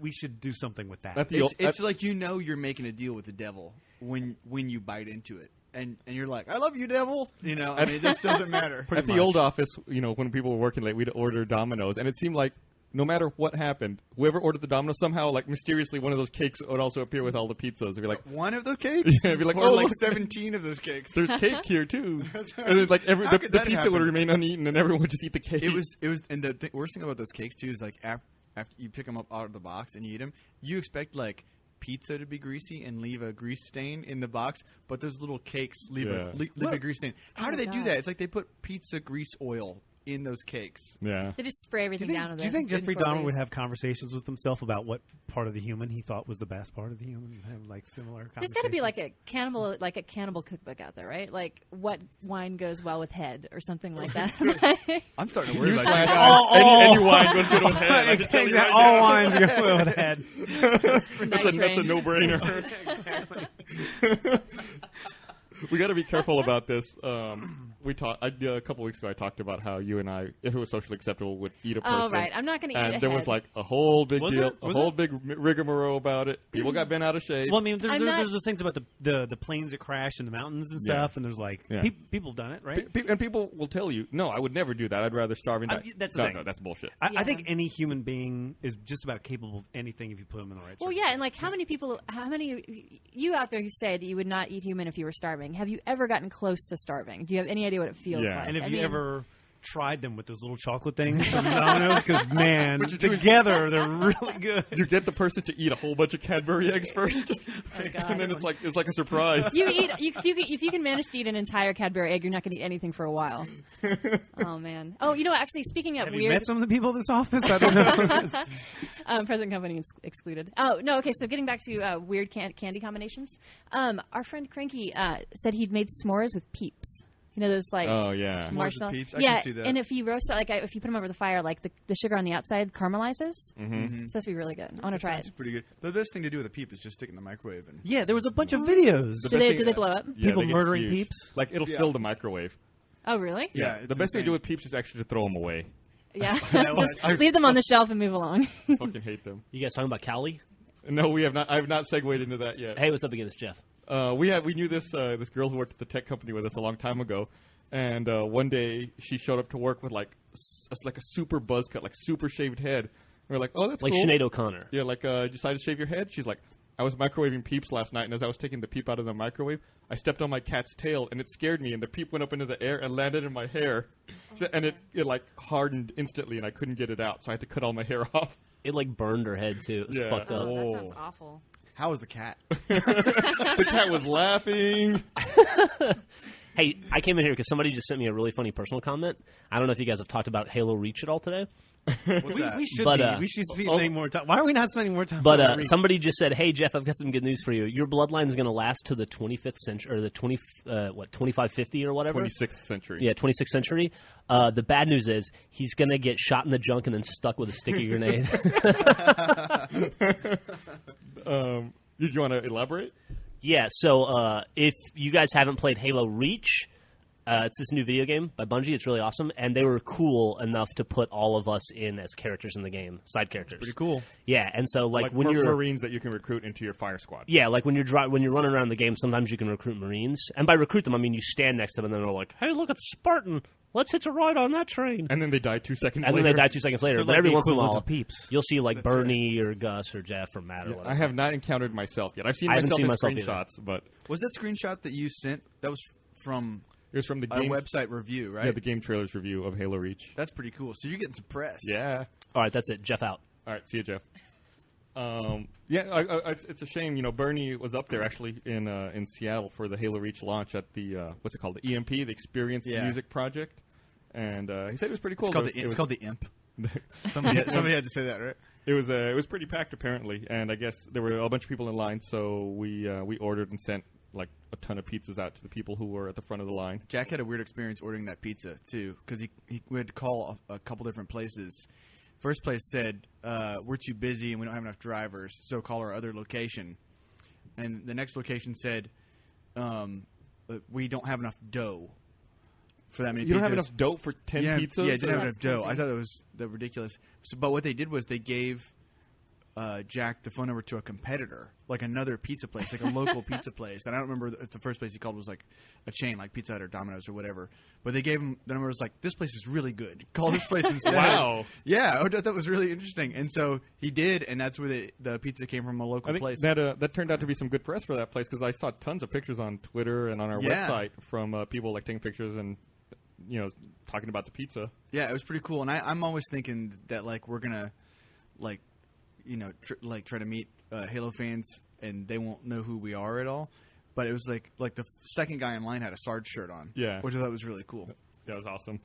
We should do something with that. It's like you're making a deal with the devil when you bite into it. And you're like, I love you, devil. You know, I mean, it just doesn't matter. At the old office, you know, when people were working late, we'd order Domino's, and it seemed like no matter what happened, whoever ordered the Domino's, somehow, like, mysteriously, one of those cakes would also appear with all the pizzas. It'd be like, one of those cakes? Yeah, it'd be like, or like 17 of those cakes. There's cake here, too. And then, like, the pizza would remain uneaten, and everyone would just eat the cake. It was, and the worst thing about those cakes, too, is, like, after you pick them up out of the box and you eat them, you expect, like, pizza to be greasy and leave a grease stain in the box, but those little cakes leave a grease stain. How do they do that? It's like they put pizza grease oil in those cakes. Yeah. They just spray everything down. Do you think Jeffrey Dahmer would have conversations with himself about what part of the human he thought was the best part of the human? Have like similar conversations? There's got to be like a cannibal cookbook out there, right? Like what wine goes well with head or something like that. I'm starting to worry about that. you guys. Any wine goes good with head. I can tell you right all now. wines go well with head. That's a no-brainer. Exactly. We got to be careful about this. A couple weeks ago, I talked about how you and I, if it was socially acceptable, would eat a person. Oh, right. I'm not going to eat a head. And there was like a whole big deal, a whole big rigmarole about it. People got bent out of shape. Well, I mean, there's those things about the planes that crash in the mountains and stuff, and there's like people done it, right? And people will tell you, no, I would never do that. I'd rather starve and die. That's the thing. No, that's bullshit. I think any human being is just about capable of anything if you put them in the right. Well, yeah, and like how many you out there who say that you would not eat human if you were starving? Have you ever gotten close to starving? Do you have any idea what it feels like? And have you ever tried them with those little chocolate things from Domino's? Because, man, together they're really good. You get the person to eat a whole bunch of Cadbury eggs first, and then it's like a surprise. If you can manage to eat an entire Cadbury egg, you're not going to eat anything for a while. Oh man. Oh, you know, actually, speaking of have weird, you met some of the people in this office? I don't know. Present company excluded. Oh no. Okay, so getting back to weird candy combinations. Our friend Cranky said he'd made s'mores with Peeps. You know those like marshmallow. Peeps? I yeah, can see that. And if you roast it, if you put them over the fire, like the sugar on the outside caramelizes. Mm-hmm. It's supposed to be really good. I want to try it. It's pretty good. The best thing to do with a Peep is just stick it in the microwave. And yeah, there was a bunch of videos. Do they blow up? Yeah, people murdering Peeps. Like it'll fill the microwave. Oh really? Yeah. The best thing to do with Peeps is actually to throw them away. Yeah, just leave them on the shelf and move along. I fucking hate them. You guys talking about Cali? No, we have not. I have not segued into that yet. Hey, what's up again? It's Jeff. We knew this girl who worked at the tech company with us a long time ago, and one day she showed up to work with like a super buzz cut, like super shaved head. And we're like, oh, that's like cool. Sinead O'Connor. Yeah, like you decided to shave your head. She's like, I was microwaving Peeps last night, and as I was taking the Peep out of the microwave, I stepped on my cat's tail, and it scared me, and the Peep went up into the air and landed in my hair, and it like hardened instantly, and I couldn't get it out, so I had to cut all my hair off. It like burned her head too. It was fucked up. That sounds awful. How was the cat? The cat was laughing. Hey, I came in here because somebody just sent me a really funny personal comment. I don't know if you guys have talked about Halo Reach at all today. We should be spending more time. Why are we not spending more time? But somebody just said, "Hey Jeff, I've got some good news for you. Your bloodline is going to last to the 25th century, or the 2550 or whatever, 26th century. Yeah, 26th century. The bad news is he's going to get shot in the junk and then stuck with a sticky grenade." Did you want to elaborate? Yeah. So if you guys haven't played Halo Reach. It's this new video game by Bungie. It's really awesome, and they were cool enough to put all of us in as characters in the game, side characters. Pretty cool. Yeah, and so like when you're Marines that you can recruit into your fire squad. Yeah, like when you're running around the game, sometimes you can recruit Marines, and by recruit them, I mean you stand next to them and they're like, "Hey, look, it's Spartan. Let's hitch a ride on that train." And then they die 2 seconds later. And then they die 2 seconds later. But like every once in a while, Peeps. You'll see like Bernie or Gus or Jeff or Matt or whatever. I have not encountered myself yet. I've seen myself in screenshots, but was that screenshot that you sent? That was from. It was from the a game website review, right? Yeah, the Game Trailers review of Halo Reach. That's pretty cool. So you're getting some press. Yeah. All right, that's it. Jeff out. All right, see you, Jeff. It's a shame. You know, Bernie was up there actually in Seattle for the Halo Reach launch at the what's it called, the EMP, the Experience Music Project, and he said it was pretty cool. It's called the Imp. Somebody had to say that, right? It was pretty packed apparently, and I guess there were a bunch of people in line, so we ordered and sent like a ton of pizzas out to the people who were at the front of the line. Jack had a weird experience ordering that pizza too, because he had to call a couple different places First place said, we're too busy and we don't have enough drivers, so call our other location. And the next location said, we don't have enough dough for that many pizzas. You don't have enough dough for 10 pizzas? Yeah, didn't have enough dough. crazy. I thought it was ridiculous. So, but what they did was they gave Jack the phone number to a competitor, like another pizza place, like a local pizza place. And I don't remember if the first place he called was like a chain, like Pizza Hut or Domino's or whatever. But they gave him the number. Was like, this place is really good. Call this place instead. Wow. Yeah, I thought that was really interesting. And so he did, and that's where the pizza came from, a local I think place. that turned out to be some good press for that place because I saw tons of pictures on Twitter and on our website from people like taking pictures and talking about the pizza. Yeah, it was pretty cool. And I'm always thinking that like we're gonna try to meet Halo fans and they won't know who we are at all. But it was like the second guy in line had a Sarge shirt on. Yeah, which I thought was really cool. That was awesome.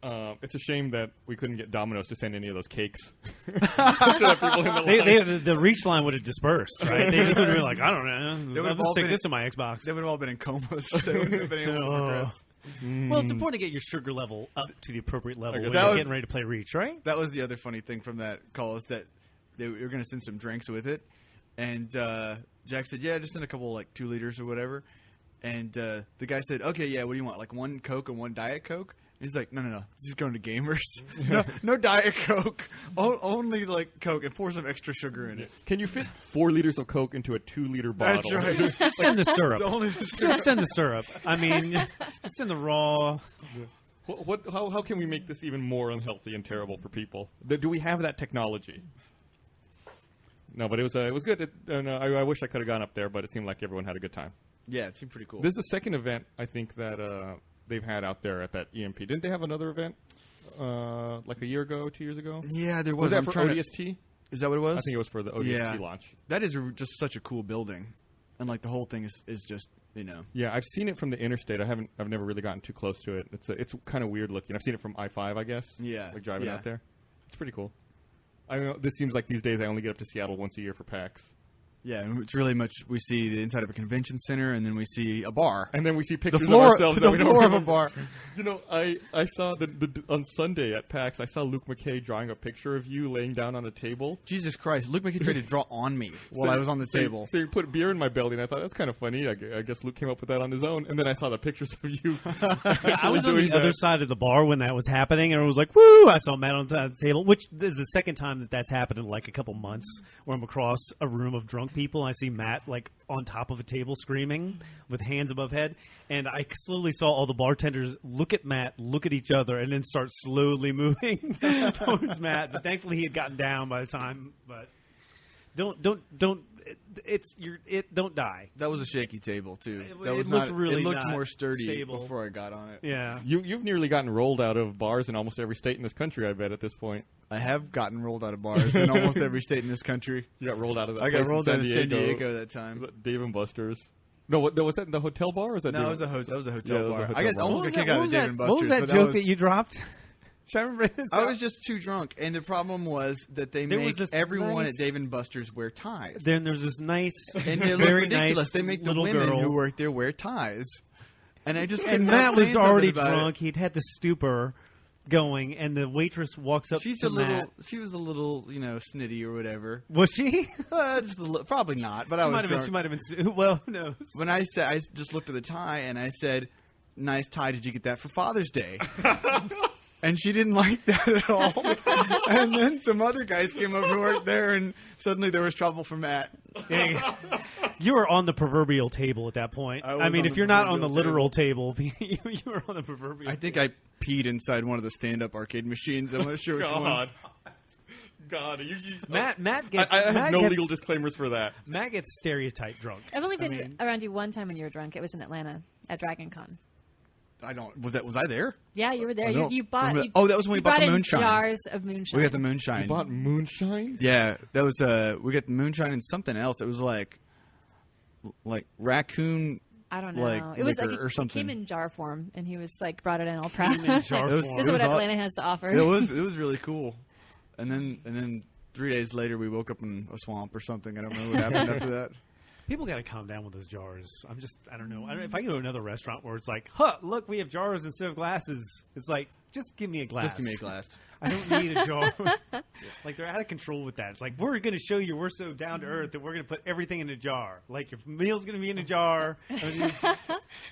It's a shame that we couldn't get Domino's to send any of those cakes. The reach line would have dispersed, right? They just would have been like, I don't know. They I'm going to stick this in my Xbox. They would have all been in comas. They wouldn't have been able to progress. Well, it's important to get your sugar level up to the appropriate level when that you're was- getting ready to play Reach, right? That was the other funny thing from that call is that they were going to send some drinks with it. And Jack said, yeah, just send a couple, like 2 liters or whatever. And the guy said, okay, yeah, what do you want? Like 1 Coke and 1 Diet Coke? And he's like, no, this is going to gamers. no Diet Coke. Only like Coke and pour some extra sugar in it. Can you fit 4 liters of Coke into a 2-liter bottle? That's right. Just send the syrup. Only the syrup. Just send the syrup. I mean, just send the raw. How can we make this even more unhealthy and terrible for people? Do we have that technology? No, but it was good. I wish I could have gone up there, but it seemed like everyone had a good time. Yeah, it seemed pretty cool. This is the second event I think that they've had out there at that EMP. Didn't they have another event like a year ago, 2 years ago? Yeah, there was. Was that for ODST? Is that what it was? I think it was for the ODST launch. That is just such a cool building, and like the whole thing is just Yeah, I've seen it from the interstate. I've never really gotten too close to it. It's kind of weird looking. I've seen it from I-5, I guess. Yeah, like driving out there. It's pretty cool. I know this seems like these days I only get up to Seattle once a year for PAX. Yeah, and it's really much we see the inside of a convention center, and then we see a bar, and then we see pictures of ourselves that we don't remember. Of a bar. I saw on Sunday at PAX. I saw Luke McKay drawing a picture of you laying down on a table. Jesus Christ, Luke McKay tried to draw on me while I was on the table. So you put beer in my belly, and I thought that's kind of funny. I guess Luke came up with that on his own, and then I saw the pictures of you. I was on the other side of the bar when that was happening, and it was like, woo! I saw Matt on the table, which is the second time that's happened in like a couple months, where I'm across a room of drunk people, and I see Matt like on top of a table screaming with hands above head, and I slowly saw all the bartenders look at Matt, look at each other, and then start slowly moving towards Matt. But thankfully he had gotten down by the time. But don't die. That was a shaky table too. It looked really it looked not more sturdy stable before I got on it. Yeah, you've nearly gotten rolled out of bars in almost every state in this country. I bet at this point. I have gotten rolled out of bars in almost every state in this country. You got rolled out of that. I got rolled out of San Diego that time. time. Dave and Buster's. No, was that in the hotel bar? Or was that no, that was a hotel bar. I almost got kicked out of Dave and Buster's. What was that joke that you dropped? Should I remember this? I was just too drunk, and the problem was that they make everyone at Dave and Buster's wear ties. Then there's this nice, and they very look ridiculous. Nice they make the little women girl who work there wear ties, and I just couldn't. And Matt was already drunk. drunk. He'd had the stupor going, and the waitress walks up to Matt. She was a little, snitty or whatever. Was she? Just probably not, but I was drunk. She might have been. Well, who knows? When I just looked at the tie and I said, "Nice tie. Did you get that for Father's Day?" And she didn't like that at all. And then some other guys came up who weren't there, and suddenly there was trouble for Matt. You were on the proverbial table at that point. I mean, if you're not on the literal table, you were on the proverbial. I think I peed inside one of the stand-up arcade machines. I'm not sure which one. God, Matt gets. I have Matt no gets, legal disclaimers for that. Matt gets stereotype drunk. I've only been around you one time when you were drunk. It was in Atlanta at Dragon Con. I don't. Was I there? Yeah, you were there. You bought. That was when we bought the moonshine. Jars of moonshine. We got the moonshine. You bought moonshine? Yeah, that was. We got the moonshine and something else. It was like raccoon. I don't know. Like it was like or something. It came in jar form, and he was like brought it in all proud. This is what Atlanta has to offer. It was really cool. And then 3 days later, we woke up in a swamp or something. I don't know what happened after that. People got to calm down with those jars. I don't know. If I go to another restaurant where it's like, look, we have jars instead of glasses. It's like, just give me a glass. Just give me a glass. I don't need a jar. Like, they're out of control with that. It's like, we're going to show you we're so down to earth that we're going to put everything in a jar. Like, your meal's going to be in a jar.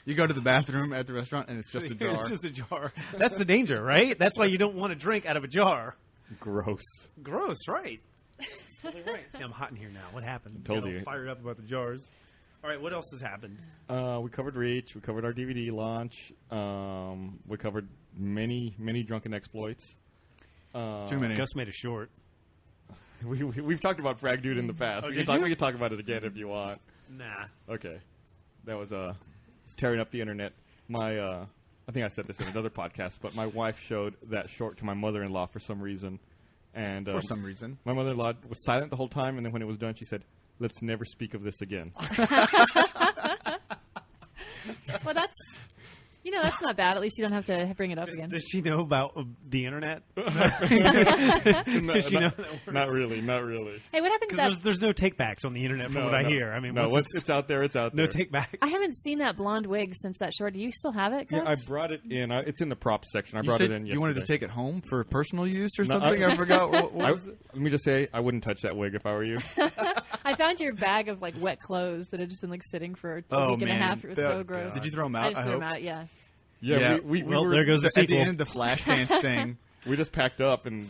You go to the bathroom at the restaurant, and it's just a jar. It's just a jar. That's the danger, right? That's why you don't want to drink out of a jar. Gross. Gross, right? Totally right. See, I'm hot in here now. What happened? Told Got all you. Fired up about the jars. All right, what else has happened? We covered Reach. We covered our DVD launch. We covered many drunken exploits. Too many. Gus made a short. We've talked about Frag Dude in the past. Oh, we did can you? talk about it again if you want. Nah. Okay. That was it's tearing up the internet. I think I said this in another podcast, but my wife showed that short to my mother-in-law for some reason. And For some reason. my mother-in-law was silent the whole time, and then when it was done, she said, "Let's never speak of this again." Well, that's not bad. At least you don't have to bring it up again. Does she know about the internet? No, Does she know that works? Not really. Hey, what happened to that? Because there's no takebacks on the internet from what I hear. I mean, no, once it's out there. It's out no there. takebacks. I haven't seen that blonde wig since that short. Do you still have it, Gus? Yeah, I brought it in. It's in the props section. I You brought said it in yesterday. you wanted to take it home for personal use or No, something? I forgot. What was it? Let me just say, I wouldn't touch that wig if I were you. I found your bag of like wet clothes that had just been like sitting for a Oh, week and a man. half. It was so gross. Did you throw them out? I just threw hope? them out. Yeah. Yeah, we Well, were, there goes the At the sequel. end of the flash dance thing, we just packed up and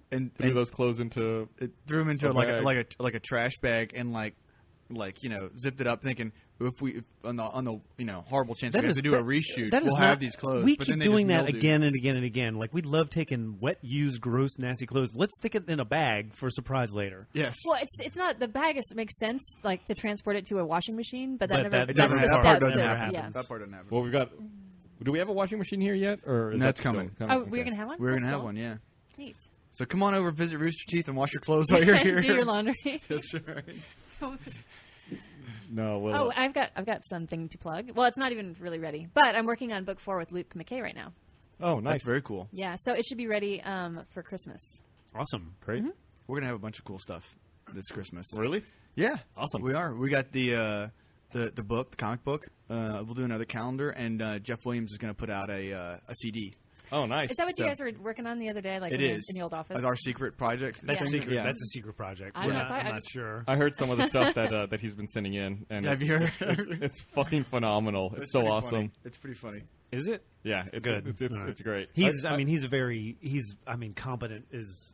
and threw those clothes into. it threw them into A like bag. a trash bag and like zipped it up, thinking if on the horrible chance we have to do a reshoot, that is we'll not- have these clothes. We but keep then they doing just that mildewed. again and again and again. Like, we love taking wet, used, gross, nasty clothes. Let's stick it in a bag for a surprise later. Yes. Well, it's not the bag. Makes sense like to transport it to a washing machine, but that But never. that It that's doesn't. the That step part doesn't that- happen. yeah. That part doesn't happen. Well, we've got. Do we have a washing machine here yet, or is That's that still coming. Oh, Okay. we're gonna have one. We're That's gonna have cool. one, yeah. Neat. So come on over, visit Rooster Teeth, and wash your clothes while you're here. Do your laundry. That's right. No, well, Oh, I've got something to plug. Well, it's not even really ready, but I'm working on book 4 with Luke McKay right now. oh, nice. That's very cool. Yeah, so it should be ready for Christmas. Awesome. Great. We're gonna have a bunch of cool stuff this Christmas. Really? Yeah, Awesome. We are. We got the book, the comic book. We'll do another calendar, and Jeff Williams is going to put out a CD. Oh, nice. Is that what you So- guys were working on the other day? Like It when you were is in the old office. Like our secret project. That's Yeah. secret. Yeah. That's a secret project. I We're know, not, I I'm not just- sure. I heard some of the stuff that he's been sending in, and Have you heard? it's fucking phenomenal. It's so pretty awesome. funny. It's pretty funny. Is it? Yeah, it's Good. It's All right. it's great. He's competent is,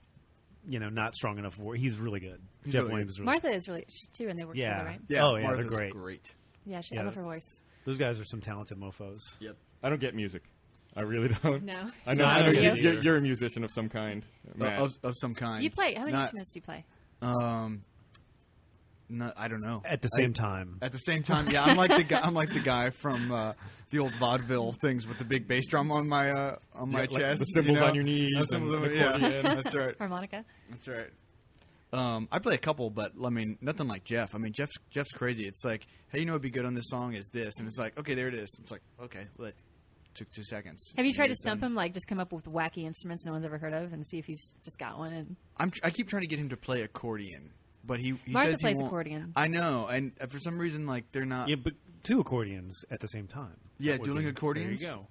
not strong enough for. He's really good. He's Jeff really Williams is really Martha is really she too, and they work Yeah. together, right? Yeah. Oh, yeah, they're Martha's great. Yeah, I Yeah. love her voice. Those guys are some talented mofos. Yep. I don't get music. I really don't. No. I know. No, I don't get you're, either. you're a musician of some kind, Matt. Of some kind. You play. How many Not- instruments do you play? No, I don't know. At the same time. At the same time, yeah, I'm like the guy. I'm like the guy from the old vaudeville things with the big bass drum on my like chest. the cymbals you know? on your knees The cymbals and on- the yeah, accordion. that's right. Harmonica. That's right. I play a couple, but I mean, nothing like Jeff. I mean, Jeff's crazy. It's like, hey, you know, what'd be good on this song is this, and it's like, okay, there it is. It's like, okay, well, it took 2 seconds. Have you tried to It's stump done. him? Like, just come up with wacky instruments no one's ever heard of, and see if he's just got one. And I keep trying to get him to play accordion, but he Martha says plays he won't. accordion. I know, and for some reason, like they're not. Yeah, but 2 accordions at the same time. Yeah, That would dueling be- accordions. There you go.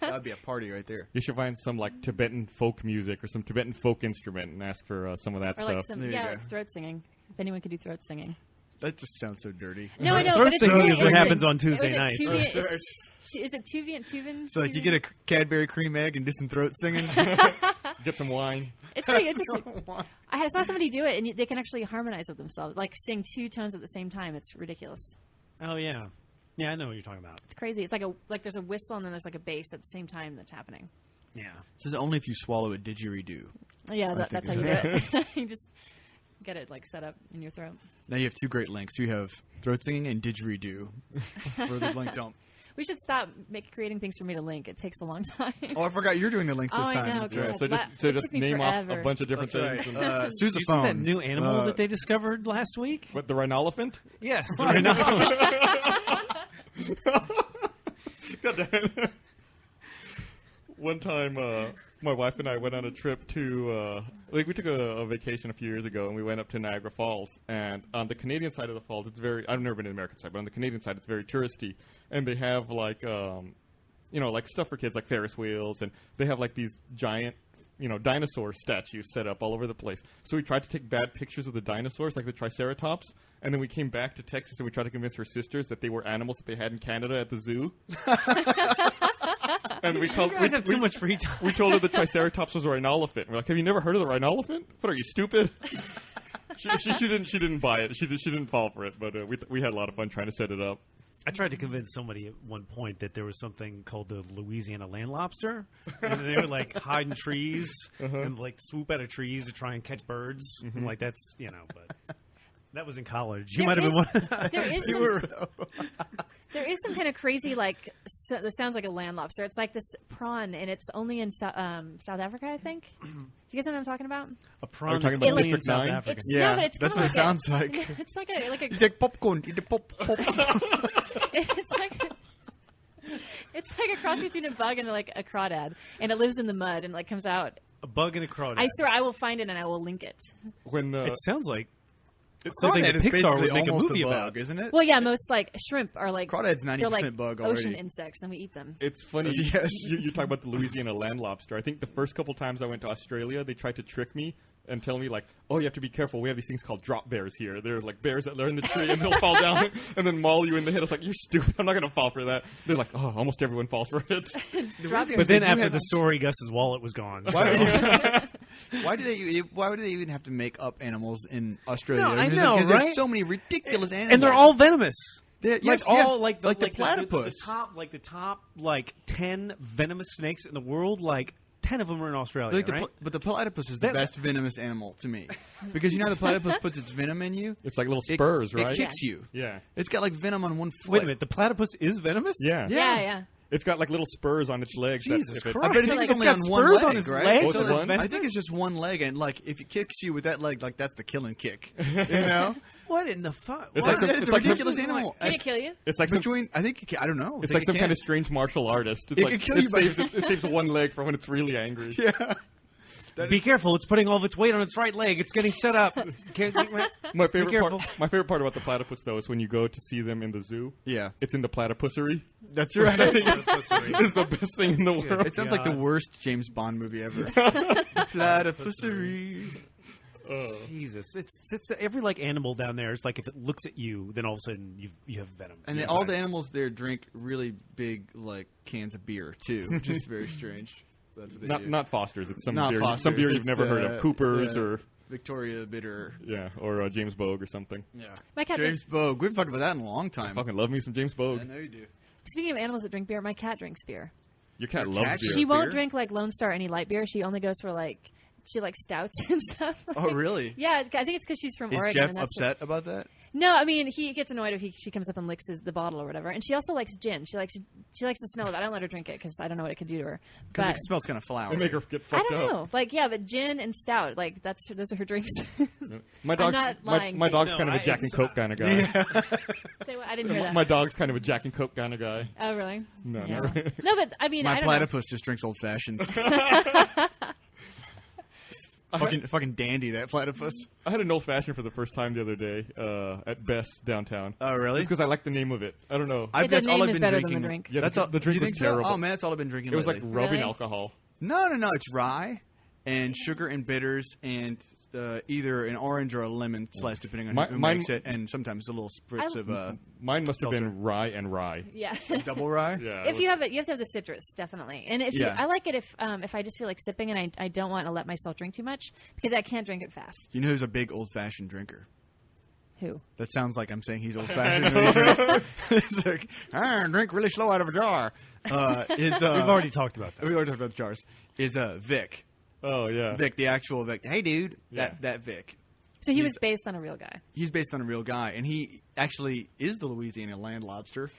That would be a party right there. You should find some like Tibetan folk music or some Tibetan folk instrument and ask for some of that Or stuff. like some, There you yeah, go. throat singing. If anyone could do throat singing. That just sounds so dirty. No, I know, Throat but it's singing great. is what It's happens like- on Tuesday was it nights. Tuvian- Sorry. Is it Tuvian? So like you get a Cadbury cream egg and do some throat singing. Get some wine. It's pretty interesting. I saw somebody do it, and they can actually harmonize with themselves, like sing 2 tones at the same time. It's ridiculous. Oh, yeah. Yeah, I know what you're talking about. It's crazy. It's like there's a whistle and then there's like a bass at the same time that's happening. Yeah. This is only if you swallow a didgeridoo. Yeah, think that's how you do it. You just get it like set up in your throat. Now you have 2 great links. You have throat singing and didgeridoo. For the link dump. We should stop creating things for me to link. It takes a long time. Oh, I forgot you're doing the links this Oh, I time. know. That's God. right. So It just took me name off forever. a bunch of different That's things. right. And, You see Sousaphone. that new animal that they discovered last week? what, the rhinoelephant? Yes. the rhino- God damn it. One time, my wife and I went on a trip to, we took a vacation a few years ago, and we went up to Niagara Falls. And on the Canadian side of the falls, it's I've never been to the American side, but on the Canadian side, it's very touristy. And they have, like, like stuff for kids, like Ferris wheels, and they have, like, these giant dinosaur statues set up all over the place. So we tried to take bad pictures of the dinosaurs, like the Triceratops, and then we came back to Texas and we tried to convince her sisters that they were animals that they had in Canada at the zoo. And we told You guys have too much free time. We told her the Triceratops was a rhinolophant. We're like, have you never heard of the rhinolophant? What are you, stupid? She didn't buy it. She didn't fall for it. But we had a lot of fun trying to set it up. I tried to convince somebody at one point that there was something called the Louisiana land lobster, and they would like hide in trees and like swoop out of trees to try and catch birds. And like that's but that was in college. You might have been one. There is some kind of crazy that sounds like a land lobster. It's like this prawn, and it's only in South Africa, I think. Do you guys know what I'm talking about? A prawn talking that's about only in District South 9? Africa. Yeah, but it's that's kinda what it sounds like. It's like a. It's like popcorn. Eat the pop. It's like a cross between a bug and like a crawdad, and it lives in the mud and like comes out. A bug and a crawdad. I swear, I will find it and I will link it. When It sounds like Something that is Pixar basically would make a almost movie bug, about. isn't it? Well, yeah, most like shrimp are like Crawdad's 90% they're like bug ocean already. insects, and we eat them. It's funny Yes. you talk about the Louisiana land lobster. I think the first couple times I went to Australia, they tried to trick me and tell me, like, oh, you have to be careful. We have these things called drop bears here. They're like bears that are in the tree and they'll fall down and then maul you in the head. I was like, you're stupid. I'm not going to fall for that. They're like, oh, almost everyone falls for it. But then after the story, Gus's wallet was gone. Why do they even have to make up animals in Australia? No, I mean, know, because right? There's so many ridiculous animals, And they're all venomous. Yes, Like the platypus. The top 10 venomous snakes in the world, like 10 of them are in Australia, right? But the platypus is the best venomous animal to me, because you know how the platypus puts its venom in you. It's like little spurs, right? It kicks you. Yeah. It's got like venom on one foot. Wait a minute, the platypus is venomous? Yeah. Yeah. It's got like little spurs on its legs. Jesus Christ. I bet So, it's like, only it's on got one spurs leg, on its right? legs? Oh, is it one? I think it's just one leg, and like if it kicks you with that leg, like that's the killing kick. You know? What in the fuck? It's What? like It's a ridiculous animal. Can it kill you? It's like I think I don't know. it's like some kind of strange martial artist. It's It like, can kill you by- it saves one leg for when it's really angry. Yeah. Be careful, it's putting all of its weight on its right leg. It's getting set up. My favorite careful. part about the platypus though is when you go to see them in the zoo. Yeah. It's in the platypusery. That's right. It's the best thing in the world. It sounds like the worst James Bond movie ever. Platypusery. Jesus, it's every animal down there. It's like if it looks at you, then all of a sudden you have venom. And all the animals there drink really big cans of beer too, which is very strange. That's what they do. Not Foster's. It's some Not beer. Foster's, Some beer you've it's, never heard of. Cooper's yeah. or Victoria Bitter. or James Bogue or something. Yeah. My cat James Bogue. We've talked about that in a long time. Fucking love me some James Bogue. I know you do. Speaking of animals that drink beer, my cat drinks beer. Your cat Your loves cat beer. She won't beer? drink like Lone Star any light beer. She only goes for she likes stouts and stuff. Oh, really? Yeah, I think it's because she's from Is Oregon. Jeff and that's upset about that? No, I mean he gets annoyed if she comes up and licks the bottle or whatever. And she also likes gin. She likes the smell of it. I don't let her drink it because I don't know what it could do to her. Because But it smells kind of They flowery. make her get I fucked don't up. know. But gin and stout, those are her drinks. My dog's not lying my to dog's you. kind of No, a Jack and Coke kind of guy. Say what? I didn't hear that. My dog's kind of a Jack and Coke kind of guy. Oh, really? No, Yeah. not really. No, but I mean, I My don't know. platypus just drinks old fashions. Fucking dandy, that platypus. I had an old fashioned for the first time the other day at Best downtown. Oh, really? Just because I like the name of it. I don't know. The That's all name I've is been better drinking. than the drink. Yeah, That's the all. drink do you was think so? terrible. Oh man, that's all I've been drinking. It was like lately. rubbing Really? alcohol. No, it's rye and sugar and bitters and either an orange or a lemon slice, depending on who Mine- makes it, and sometimes a little spritz of Mine must have Seltzer. been rye and rye. Yeah. double rye. Yeah. If you have it, you have to have the citrus, definitely. And Yeah. I like it if I just feel like sipping and I don't want to let myself drink too much because I can't drink it fast. You know who's a big old-fashioned drinker? Who? That sounds like I'm saying he's old-fashioned. when he drinks. It's like, I drink really slow out of a jar. We've already talked about that. We already talked about the jars. Is Vic. Oh yeah. Vic, the actual Vic. Hey, dude. Yeah. That Vic. So he was based on a real guy. He's based on a real guy, and he actually is the Louisiana land lobster.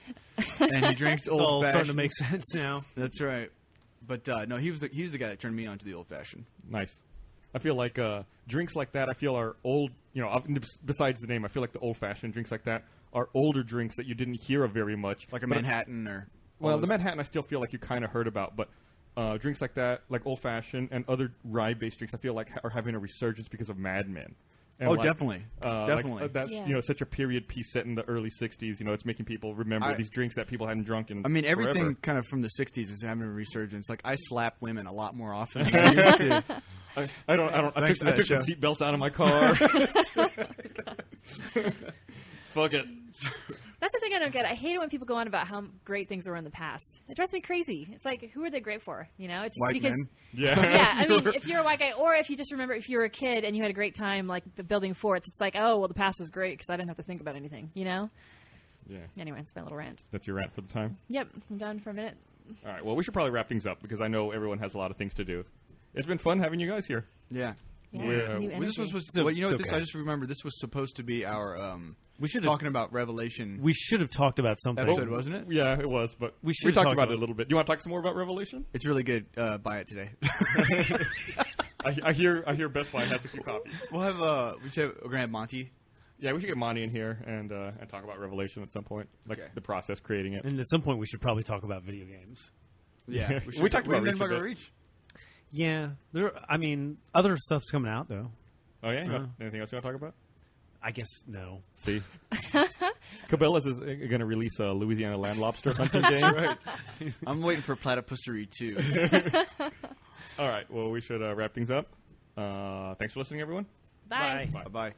And he drinks It's all old-fashioned. starting to make sense now. That's right. But no, he was the guy that turned me on to the old-fashioned. Nice. I feel like drinks like that. I feel are old. Besides the name, I feel like the old-fashioned drinks like that are older drinks that you didn't hear of very much. Like a But- Manhattan or... Well, all the those- Manhattan I still feel like you kind of heard about, but drinks like that, like old-fashioned and other rye-based drinks, I feel like are having a resurgence because of Mad Men. And definitely. Definitely. That's such a period piece set in the early '60s. It's making people remember these drinks that people hadn't drunk in. Everything forever. kind of from the '60s is having a resurgence. Like I slap women a lot more often than I used to. I took the seatbelts out of my car. Fuck it. That's the thing I don't get. I hate it when people go on about how great things were in the past. It drives me crazy. It's like, who are they great for? It's just white because. Men. Yeah. Yeah. I mean, if you're a white guy, or if you just remember if you were a kid and you had a great time, like building forts, it's like, oh, well, the past was great because I didn't have to think about anything. Yeah. Anyway, it's my little rant. That's your rant for the time. Yep, I'm done for a minute. All right. Well, we should probably wrap things up because I know everyone has a lot of things to do. It's been fun having you guys here. Yeah. New this was supposed to, I just remember this was supposed to be our we should talking about Revelation. We should have talked about something. Episode, wasn't it? Yeah, it was, but we talked about it a little bit. Do you want to talk some more about Revelation? It's really good. Buy it today. I hear Best Buy has a few copies. We're gonna have Monty. Yeah, we should get Monty in here and talk about Revelation at some point, like the process creating it. And at some point, we should probably talk about video games. Yeah, we talked about Reach. Yeah, other stuff's coming out though. Oh yeah, anything else you want to talk about? I guess no. See, Cabela's is going to release a Louisiana land lobster hunting game. Right. I'm waiting for Platypus to read too. All right, well, we should wrap things up. Thanks for listening, everyone. Bye. Bye. Bye.